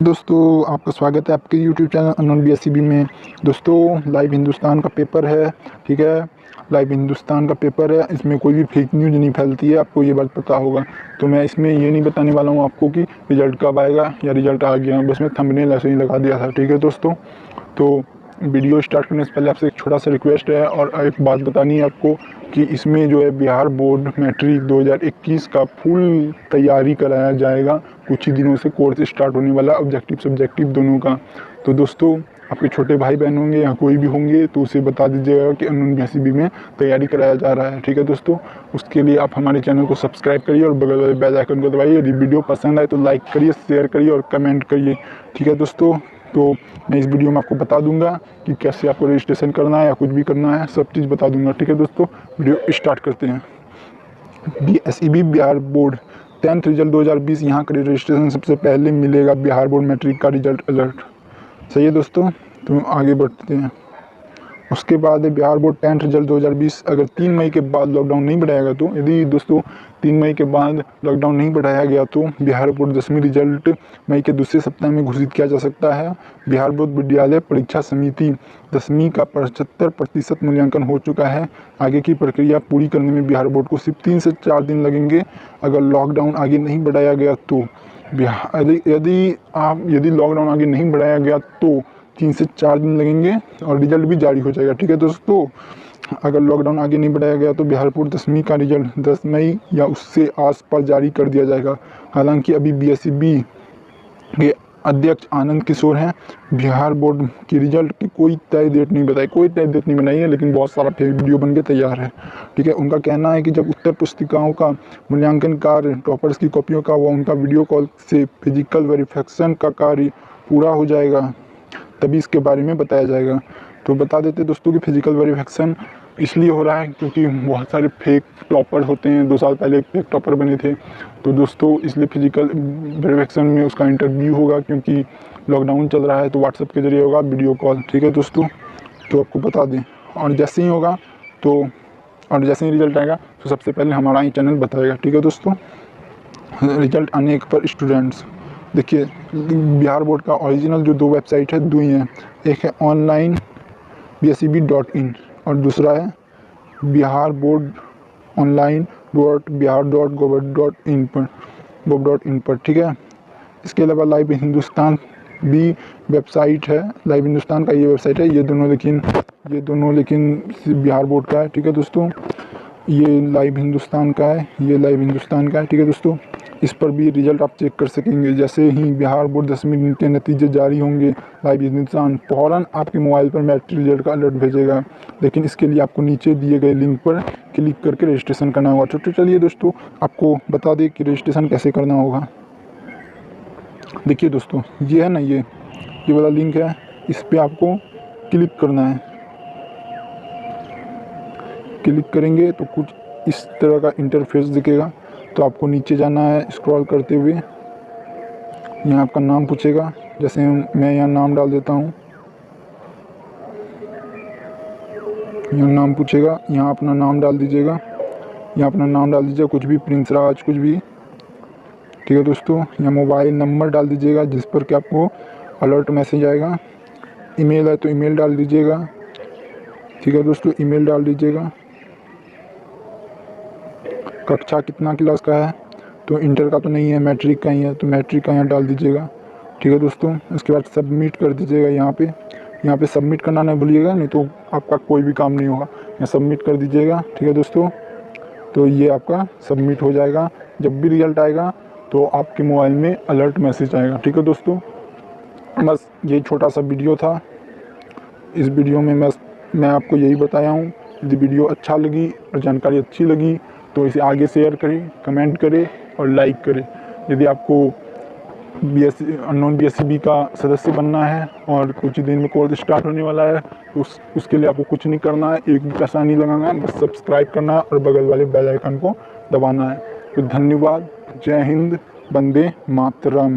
दोस्तों आपका स्वागत है आपके YouTube चैनल अननोन BSCB में। दोस्तों लाइव हिंदुस्तान का पेपर है, ठीक है। लाइव हिंदुस्तान का पेपर है, इसमें कोई भी फेक न्यूज़ नहीं फैलती है, आपको ये बात पता होगा। तो मैं इसमें ये नहीं बताने वाला हूँ आपको कि रिज़ल्ट कब आएगा या रिज़ल्ट आ गया, बस मैं थंबनेल ऐसे ही लगा दिया था, ठीक है दोस्तों। तो वीडियो स्टार्ट करने से पहले आपसे एक छोटा सा रिक्वेस्ट है और एक बात बतानी है आपको कि इसमें जो है बिहार बोर्ड मैट्रिक 2021 का फुल तैयारी कराया जाएगा। कुछ ही दिनों से कोर्स स्टार्ट होने वाला, ऑब्जेक्टिव सब्जेक्टिव दोनों का। तो दोस्तों आपके छोटे भाई बहन होंगे या कोई भी होंगे तो उसे बता दीजिएगा कि अननोन BSCB में तैयारी कराया जा रहा है, ठीक है दोस्तों। उसके लिए आप हमारे चैनल को सब्सक्राइब करिए और बगल वाले बेल आइकन को दबाइए। यदि वीडियो पसंद आए तो लाइक करिए, शेयर करिए और कमेंट करिए, ठीक है दोस्तों। तो मैं इस वीडियो में आपको बता दूंगा कि कैसे आपको रजिस्ट्रेशन करना है या कुछ भी करना है, सब चीज़ बता दूंगा, ठीक है दोस्तों। वीडियो स्टार्ट करते हैं। BSCB Bihar board 10th result 2020 यहाँ का रजिस्ट्रेशन सबसे पहले मिलेगा। बिहार बोर्ड मैट्रिक का रिजल्ट अलर्ट, सही है दोस्तों। तो आगे बढ़ते हैं। उसके बाद बिहार बोर्ड 10th रिजल्ट 2020 अगर 3 मई के बाद लॉकडाउन नहीं बढ़ाएगा तो, यदि दोस्तों 3 मई के बाद लॉकडाउन नहीं बढ़ाया गया तो बिहार बोर्ड 10वीं रिजल्ट मई के दूसरे सप्ताह में घोषित किया जा सकता है। बिहार बोर्ड विद्यालय परीक्षा समिति 10वीं का 75% मूल्यांकन हो चुका है। आगे की प्रक्रिया पूरी करने में बिहार बोर्ड को सिर्फ 3 से 4 दिन लगेंगे अगर लॉकडाउन आगे नहीं बढ़ाया गया तो। यदि लॉकडाउन आगे नहीं बढ़ाया गया तो 3 से 4 दिन लगेंगे और रिजल्ट भी जारी हो जाएगा, ठीक है दोस्तों। अगर लॉकडाउन आगे नहीं बढ़ाया गया तो बिहार बोर्ड 10वीं का रिजल्ट 10 मई या उससे आसपास जारी कर दिया जाएगा। हालांकि अभी BSCB के अध्यक्ष आनंद किशोर हैं, बिहार बोर्ड की रिजल्ट की कोई तय डेट नहीं बताई, कोई तय डेट नहीं बनाई है, लेकिन बहुत सारा फेक वीडियो बन के तैयार है, ठीक है। उनका कहना है कि जब उत्तर पुस्तिकाओं का मूल्यांकन कार्य, टॉपर्स की कॉपियों का व उनका वीडियो कॉल से फिजिकल वेरिफिकेशन का कार्य पूरा हो जाएगा तभी इसके बारे में बताया जाएगा। तो बता देते दोस्तों कि फिजिकल वेरिफिकेशन इसलिए हो रहा है क्योंकि बहुत सारे फेक टॉपर होते हैं। 2 साल पहले एक फेक टॉपर बने थे, तो दोस्तों इसलिए फिजिकल वेरिफिकेशन में उसका इंटरव्यू होगा, क्योंकि लॉकडाउन चल रहा है तो व्हाट्सएप के जरिए होगा वीडियो कॉल, ठीक है दोस्तों। तो आपको बता दें, और जैसे ही होगा तो और जैसे ही रिजल्ट आएगा तो सबसे पहले हमारा ही चैनल बताएगा, ठीक है दोस्तों। रिजल्ट आने पर स्टूडेंट्स देखिए, बिहार बोर्ड का ओरिजिनल जो 2 वेबसाइट है, 2 ही हैं। एक है ऑनलाइन BSCB.in और दूसरा है बिहार बोर्ड online.bihar.gov.in पर, ठीक है। इसके अलावा लाइव हिंदुस्तान भी वेबसाइट है, लाइव हिंदुस्तान का ये वेबसाइट है। ये दोनों लेकिन बिहार बोर्ड का है, ठीक है दोस्तों। ये लाइव हिंदुस्तान का है, ये लाइव हिंदुस्तान का है, ठीक है दोस्तों। इस पर भी रिजल्ट आप चेक कर सकेंगे। जैसे ही बिहार बोर्ड 10वीं के नतीजे जारी होंगे, लाइव हिंदुस्तान फ़ौरन आपके मोबाइल पर मैट्रिक रिजल्ट का अलर्ट भेजेगा। लेकिन इसके लिए आपको नीचे दिए गए लिंक पर क्लिक करके रजिस्ट्रेशन करना होगा। तो चलिए दोस्तों आपको बता दें कि रजिस्ट्रेशन कैसे करना होगा। देखिए दोस्तों, ये है ना, ये वाला लिंक है, इस पर आपको क्लिक करना है। क्लिक करेंगे तो कुछ इस तरह का इंटरफेस दिखेगा। तो आपको नीचे जाना है स्क्रॉल करते हुए। यहाँ आपका नाम पूछेगा, जैसे मैं यहाँ नाम डाल देता हूँ। यहाँ नाम पूछेगा, यहाँ अपना नाम डाल दीजिएगा, कुछ भी, प्रिंस राज, कुछ भी, ठीक है दोस्तों। यहाँ मोबाइल नंबर डाल दीजिएगा जिस पर कि आपको अलर्ट मैसेज आएगा। ईमेल है तो ईमेल डाल दीजिएगा, ठीक है दोस्तों, ईमेल डाल दीजिएगा। कक्षा कितना क्लास का है, तो इंटर का तो नहीं है, मैट्रिक का ही है, तो मैट्रिक का यहाँ डाल दीजिएगा, ठीक है दोस्तों। उसके बाद सबमिट कर दीजिएगा। यहाँ पे सबमिट करना नहीं भूलिएगा, नहीं तो आपका कोई भी काम नहीं होगा। यहाँ सबमिट कर दीजिएगा, ठीक है दोस्तों। तो ये आपका सबमिट हो जाएगा। जब भी रिजल्ट आएगा तो आपके मोबाइल में अलर्ट मैसेज आएगा, ठीक है दोस्तों। बस ये छोटा सा वीडियो था। इस वीडियो में मैं आपको यही बताया हूँ। यदि वीडियो अच्छा लगी और जानकारी अच्छी लगी तो इसे आगे शेयर करें, कमेंट करें और लाइक करें। यदि आपको अननोन BSCB का सदस्य बनना है और कुछ ही दिन में कोर्स स्टार्ट होने वाला है, तो उसके लिए आपको कुछ नहीं करना है, एक भी पैसा नहीं लगाना है, बस सब्सक्राइब करना है और बगल वाले बेल आइकन को दबाना है। तो धन्यवाद। जय हिंद, वंदे मातरम।